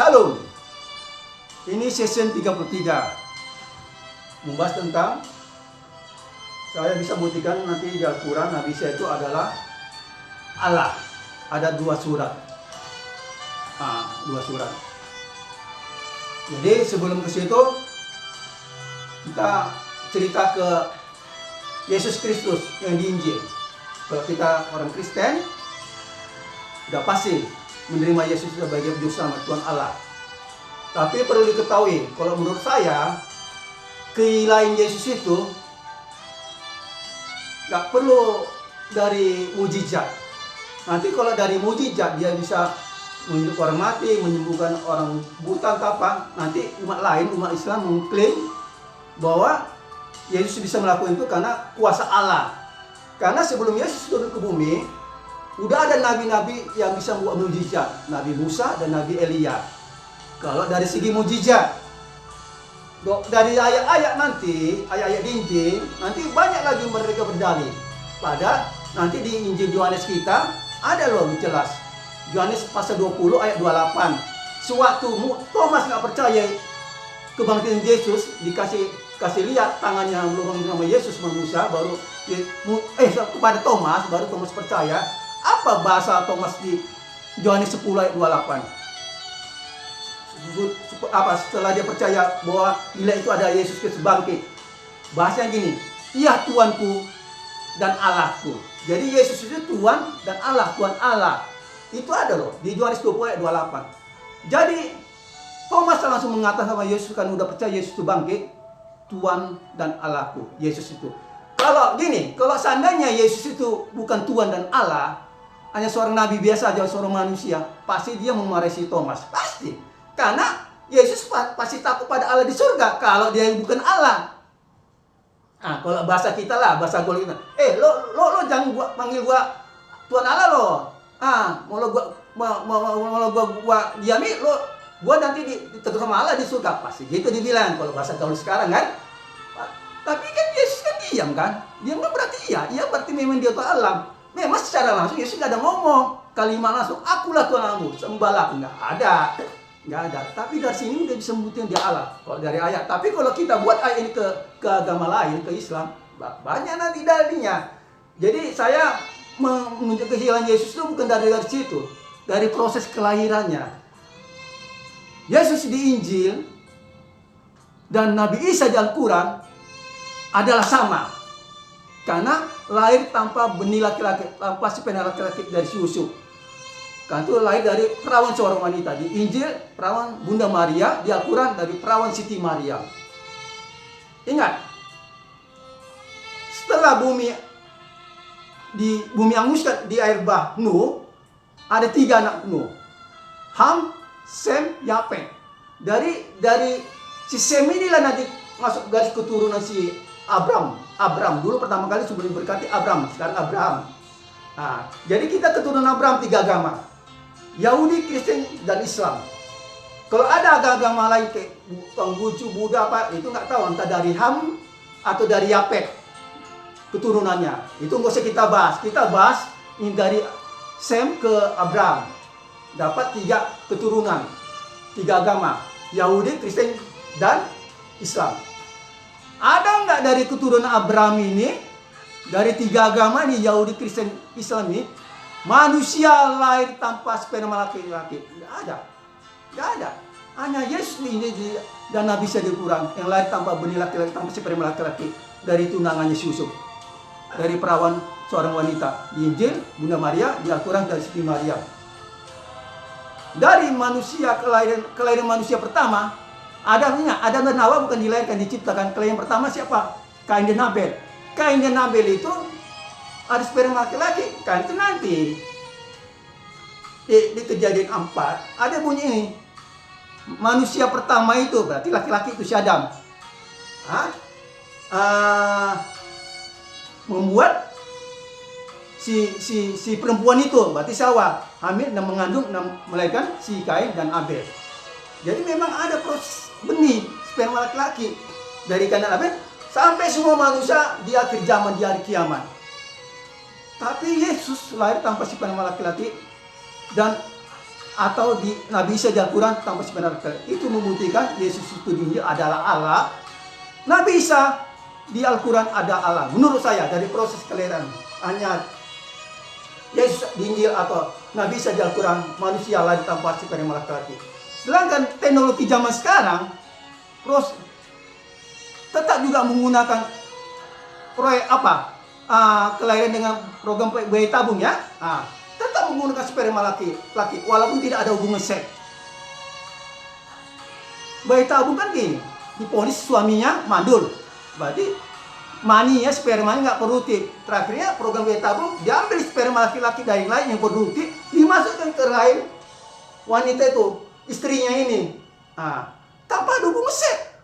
Shalom. Ini session 33. Membahas tentang, saya bisa buktikan nanti di Al-Quran Nabi Isa itu adalah Allah. Ada dua surat. Dua surat. Jadi sebelum ke situ kita cerita ke Yesus Kristus yang di Injil. Kalau kita orang Kristen, sudah pasti menerima Yesus sebagai juru selamat Tuhan Allah. Tapi perlu diketahui, kalau menurut saya, keilahian Yesus itu nggak perlu dari mujizat. Nanti kalau dari mujizat dia bisa menyembuhkan orang mati, menyembuhkan orang buta apa, nanti umat lain, umat Islam mengklaim bahwa Yesus bisa melakukan itu karena kuasa Allah. Karena sebelum Yesus turun ke bumi, udah ada nabi-nabi yang bisa membuat mujizat, Nabi Musa dan Nabi Elia. Kalau dari segi mujizat, dari ayat-ayat nanti, ayat-ayat di Injil, nanti banyak lagi mereka berdalih. Pada nanti di Injil Yohanes kita ada loh jelas. Yohanes pasal 20 ayat 28. Sewaktu Thomas nggak percaya kebangkitan Yesus, kasih lihat tangannya lubang nama Yesus manusia, baru kepada Thomas, baru Thomas percaya. Apa bahasa Thomas di Yohanes 10 ayat 28? Setelah dia percaya bahwa bila itu ada Yesus Kristus bangkit, bahasanya gini, iya Tuanku dan Allahku. Jadi Yesus itu Tuhan dan Allah, Tuhan Allah. Itu ada loh di Yohanes 20 ayat 28. Jadi Thomas langsung mengatakan sama Yesus, kan udah percaya Yesus itu bangkit, Tuhan dan Allahku, Yesus itu. Kalau gini, kalau seandainya Yesus itu bukan Tuhan dan Allah, hanya seorang nabi biasa aja, seorang manusia, pasti dia memarahi si Thomas, pasti. Karena Yesus pasti takut pada Allah di surga kalau dia bukan Allah. Kalau bahasa kita lah, bahasa gaul kita. Lo jangan panggil gua Tuhan Allah lo. Mau gua diami gua nanti ditegur sama Allah di surga, pasti gitu dibilang kalau bahasa gaul sekarang kan. Tapi kan Yesus kan diam kan? Diam kan berarti iya berarti memang dia Tuhan Allah. Memang secara langsung Yesus nggak ada ngomong kalimat langsung, akulah Tuhan Allahmu, sembahlah, nggak ada. Tapi dari sini udah bisa membuktikan dia Allah kalau dari ayat. Tapi kalau kita buat ayat ini ke agama lain, ke Islam, banyak nanti dalilnya. Jadi saya menunjuk kehilangan Yesus itu bukan dari situ, dari proses kelahirannya. Yesus di Injil dan Nabi Isa di Al-Quran adalah sama, karena lahir tanpa benih laki-laki, tanpa sperma laki-laki dari si Yusuf. Kan itu lahir dari perawan seorang wanita. Di Injil perawan Bunda Maria, di Al-Quran dari perawan Siti Maria. Ingat, setelah bumi anguskan di air bah Nuh, ada 3 anak Nuh, Ham, Sem, Yafet. Dari si Sem inilah nanti masuk garis keturunan si Abram dulu pertama kali sebelum berkati Abram, sekarang Abraham. Jadi kita keturunan Abraham 3 agama, Yahudi, Kristen, dan Islam. Kalau ada agama lain kayak Konghucu, Buddha apa, itu nggak tahu entah dari Ham atau dari Yafet keturunannya. Itu nggak usah kita bahas. Kita bahas ini dari Sem ke Abraham, dapat 3 keturunan, 3 agama, Yahudi, Kristen, dan Islam. Ada nggak dari keturunan Abraham ini, dari 3 agama ini, Yahudi, Kristen, Islam ini, manusia lahir tanpa sperma laki-laki? Nggak ada. Hanya Yesus ini dan Nabi Isa di Al-Quran yang lahir tanpa benih laki-laki, tanpa sperma laki-laki, dari tunangannya Yusuf, dari perawan seorang wanita. Di Injil Bunda Maria, di Al-Quran dari Siti Maria. Dari manusia, kelahiran manusia pertama, Adam dan Hawa bukan dilahirkan, diciptakan. Kelahiran pertama siapa? Kain dan Habel. Kain dan Habel itu ada sperma laki-laki. Kan itu nanti di Kejadian 4 ada bunyi ini. Manusia pertama itu berarti laki-laki itu si Adam. Membuat si perempuan itu berarti Hawa hamil dan mengandung dan melahirkan si Kain dan Abel. Jadi memang ada proses benih sperma laki-laki dari Kain dan Abel sampai semua manusia di akhir zaman, di hari kiamat. Tapi Yesus lahir tanpa sperma laki-laki dan atau di Nabi Isa di Al-Quran tanpa sebenarnya. Itu membuktikan Yesus itu di Injil adalah Allah. Nabi Isa di Al-Quran ada Allah. Menurut saya dari proses kelahiran hanya Yesus di Injil atau Nabi Isa di Al-Quran manusia lahir tanpa sperma laki-laki. Sedangkan teknologi zaman sekarang tetap juga menggunakan proyek kelahiran dengan program bayi tabung ya. Tetap menggunakan sperma laki-laki walaupun tidak ada hubungan seks. Bayi tabung kan gini, diponis suaminya mandul, berarti mani ya spermanya nggak produktif. Terakhirnya program bayi tabung diambil sperma laki-laki dari lain yang produktif dimasukkan ke rahim wanita itu, istrinya ini, tanpa ada hubungan seks,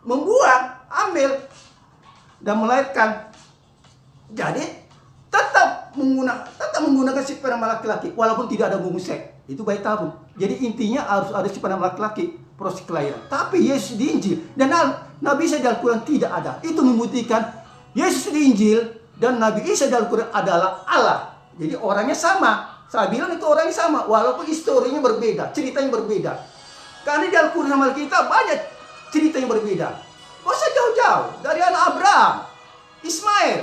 membuang, ambil dan melahirkan. Jadi tetap menggunakan sperma laki-laki walaupun tidak ada hubungan seks. Itu bayi tabung. Jadi intinya harus ada sperma laki-laki proses kelahiran. Tapi Yesus di Injil dan Nabi Isa di Al-Quran tidak ada. Itu membuktikan Yesus di Injil dan Nabi Isa di Al-Quran adalah Allah. Jadi orangnya sama. Saya bilang itu orangnya sama walaupun historinya berbeda, ceritanya berbeda. Karena di Al-Quran sama kita banyak cerita yang berbeda. Gak usah jauh-jauh dari anak Abraham, Ismail.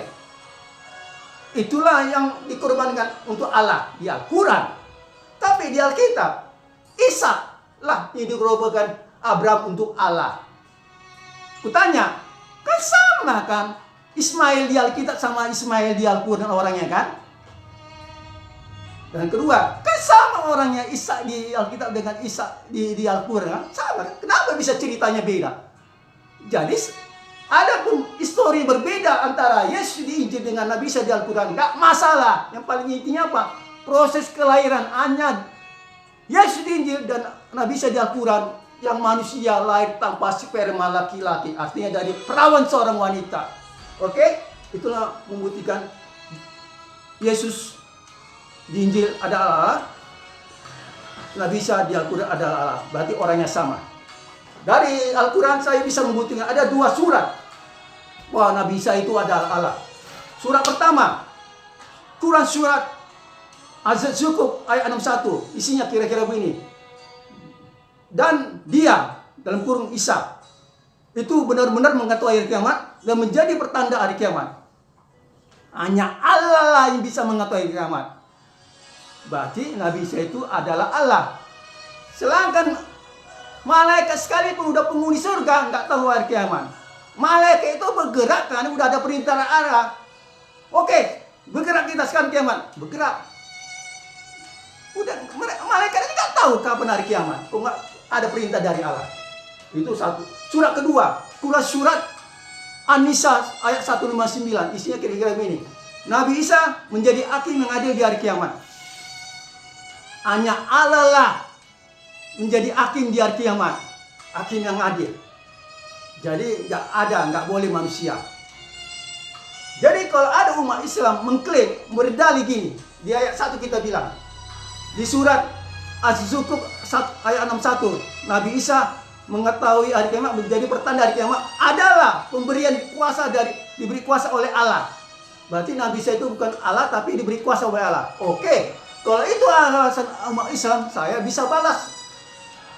Itulah yang dikorbankan untuk Allah di Al-Quran. Tapi di Alkitab, Ishak lah yang dikorbankan Abraham untuk Allah. Kutanya, kan sama kan? Ismail di Alkitab sama Ismail di Al-Quran orangnya kan? Dan kedua, kan sama orangnya Ishak di Alkitab dengan Ishak di Al-Quran kan? Sama. Kenapa bisa ceritanya beda? Jadi ada pun histori berbeda antara Yesus di Injil dengan Nabi Isa di Al-Quran. Nggak masalah. Yang paling intinya apa? Proses kelahiran hanya Yesus di Injil dan Nabi Isa di Al-Quran yang manusia lahir tanpa sperma laki-laki. Artinya dari perawan seorang wanita. Oke? Itulah membuktikan Yesus di Injil adalah Allah. Nabi Isa di Al-Quran adalah Allah. Berarti orangnya sama. Dari Al-Quran saya bisa membuktikan ada 2 surat. Wah, Nabi Isa itu adalah Allah. Surat pertama, Quran surat Az-Zukhruf ayat 61. Isinya kira-kira begini. Dan dia, dalam kurung Isa, itu benar-benar mengetahui hari kiamat dan menjadi pertanda hari kiamat. Hanya Allah lah yang bisa mengetahui hari kiamat. Berarti Nabi Isa itu adalah Allah. Sedangkan malaikat sekalipun udah penghuni surga nggak tahu hari kiamat. Malaikat itu bergerak karena udah ada perintah Allah. Oke, bergerak kita sekarang kiamat, bergerak. Udah malaikat ini nggak tahu kapan hari kiamat. Kok nggak ada perintah dari Allah. Itu satu. Surat kedua, surat An-Nisa ayat 159. Isinya kira-kira begini. Nabi Isa menjadi hakim yang adil di hari kiamat. Hanya Allah lah menjadi hakim di hari kiamat, hakim yang adil. Jadi nggak boleh manusia. Jadi kalau ada umat Islam mengklaim, berdalih gini, di ayat 1 kita bilang, di surat Az-Zukhruf ayat 61, Nabi Isa mengetahui hari kiamat, menjadi pertanda hari kiamat adalah pemberian kuasa diberi kuasa oleh Allah. Berarti Nabi Isa itu bukan Allah tapi diberi kuasa oleh Allah. Oke, kalau itu alasan umat Islam, saya bisa balas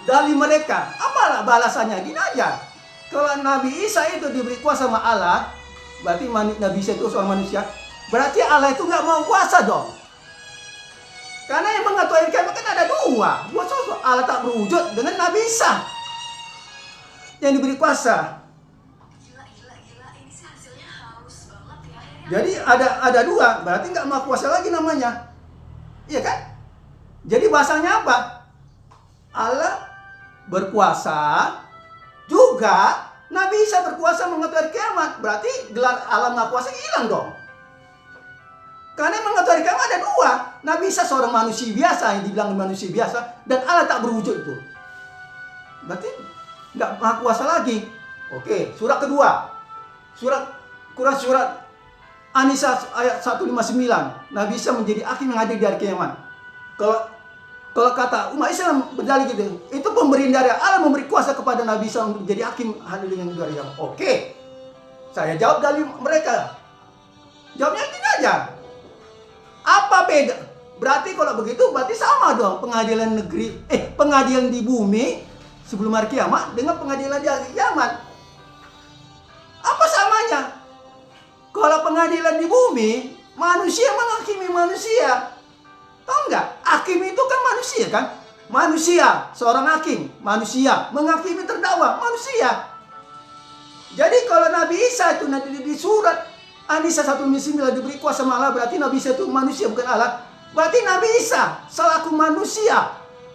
dari mereka. Apalah balasannya? Gini aja. Kalau Nabi Isa itu diberi kuasa sama Allah, berarti Nabi Isa itu seorang manusia, berarti Allah itu nggak mau kuasa dong. Karena yang mengetahui kiamat kan ada dua sosok. Allah tak berwujud dengan Nabi Isa yang diberi kuasa. Ini sih hasilnya halus banget ya. Jadi ada dua, berarti nggak mau kuasa lagi namanya. Iya kan? Jadi bahasanya apa? Allah berkuasa, juga Nabi Isa berkuasa mengetahui kiamat. Berarti gelar Allah Maha Kuasa hilang dong. Karena mengetahui kiamat ada dua. Nabi Isa seorang manusia biasa, yang dibilang manusia biasa, dan Allah tak berwujud itu. Berarti nggak Maha Kuasa lagi. Oke, surat kedua. Quran surat An-Nisa ayat 159. Nabi Isa menjadi hakim yang adil di hari kiamat. Kalau kata umat Islam berdalih gitu, itu pemberian dari Allah memberi kuasa kepada Nabi Isa untuk menjadi hakim adil dengan hari kiamat. Oke, saya jawab dari mereka. Jawabnya gini aja. Apa beda? Berarti kalau begitu berarti sama dong pengadilan negeri, pengadilan di bumi sebelum hari kiamat dengan pengadilan di hari kiamat. Apa samanya? Kalau pengadilan di bumi, manusia menghakimi manusia. Tahu nggak? Hakim itu kan manusia kan? Manusia, seorang hakim, manusia menghakimi terdakwa, manusia. Jadi kalau Nabi Isa itu nanti di surat An-Nisa 1:9 diberi kuasa sama Allah, berarti Nabi Isa itu manusia bukan Allah. Berarti Nabi Isa selaku manusia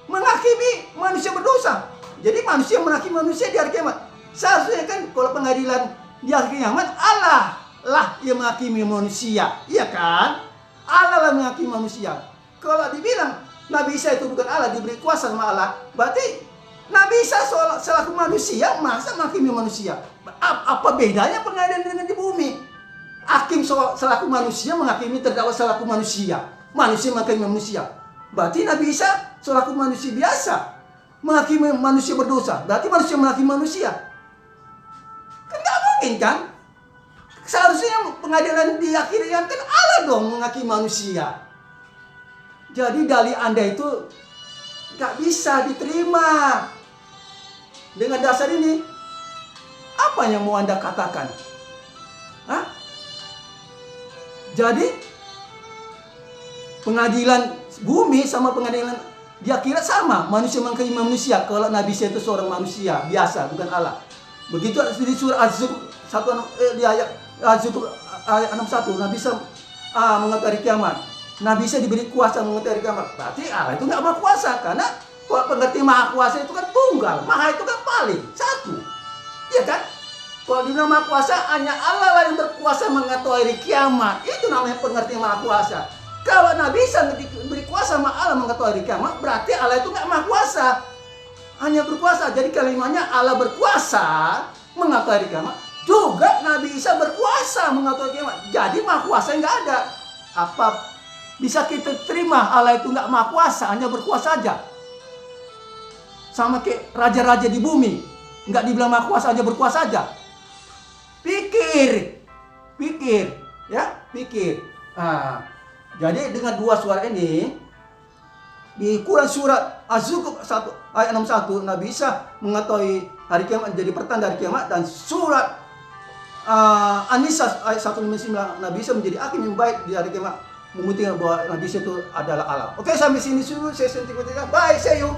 menghakimi manusia berdosa. Jadi manusia menghakimi manusia di hari kiamat. Seharusnya kan kalau pengadilan di hari kiamat, Allah lah yang menghakimi manusia, iya kan? Allah lah menghakimi manusia. Kalau dibilang Nabi Isa itu bukan Allah, diberi kuasa sama Allah, berarti Nabi Isa selaku manusia masa menghakimi manusia. Apa bedanya pengadilan dengan di bumi? Hakim selaku manusia menghakimi terdakwa selaku manusia. Manusia menghakimi manusia. Berarti Nabi Isa selaku manusia biasa menghakimi manusia berdosa. Berarti manusia menghakimi manusia. Kan nggak mungkin kan? Seharusnya pengadilan di akhirnya kan Allah dong menghakimi manusia. Jadi dalih Anda itu nggak bisa diterima. Dengan dasar ini, apa yang mau Anda katakan? Hah? Jadi pengadilan bumi sama pengadilan di akhirat sama. Manusia menghakimi manusia. Kalau Nabi Isa itu seorang manusia biasa, bukan Allah. Begitu di surah Az-Zukhruf di ayat Az-Zukhruf ayat 61, Nabi Isa mengetahui kiamat. Nabi Isa diberi kuasa mengetahui kiamat. Berarti Allah itu nggak berkuasa, karena kalau pengertian maha kuasa itu kan tunggal, maha itu kan paling satu, iya kan? Kalau dibilang maha kuasa, hanya Allah lah yang berkuasa mengetahui hari kiamat. Itu namanya pengertian maha kuasa. Kalau Nabi Isa diberi kuasa sama Allah mengetahui hari kiamat, berarti Allah itu nggak maha kuasa, hanya berkuasa. Jadi kalimatnya Allah berkuasa mengetahui hari kiamat, juga Nabi Isa berkuasa mengetahui kiamat. Jadi maha kuasa nggak ada. Apa bisa kita terima Allah itu nggak maha kuasa, hanya berkuasa saja? Sama kayak raja-raja di bumi, nggak dibilang maha kuasa, hanya berkuasa saja. Pikir, ya, pikir. Jadi dengan dua suara ini, di Quran surat Az-Zukhruf 1 ayat 61, Nabi Isa mengetahui hari kiamat jadi pertanda hari kiamat, dan surat An-Nisa ayat 1:9, Nabi Isa menjadi hakim yang baik di hari kiamat, membuktikan bahwa Nabi Isa itu adalah Allah. Oke, sampai sini dulu sesi 3. Bye, see you.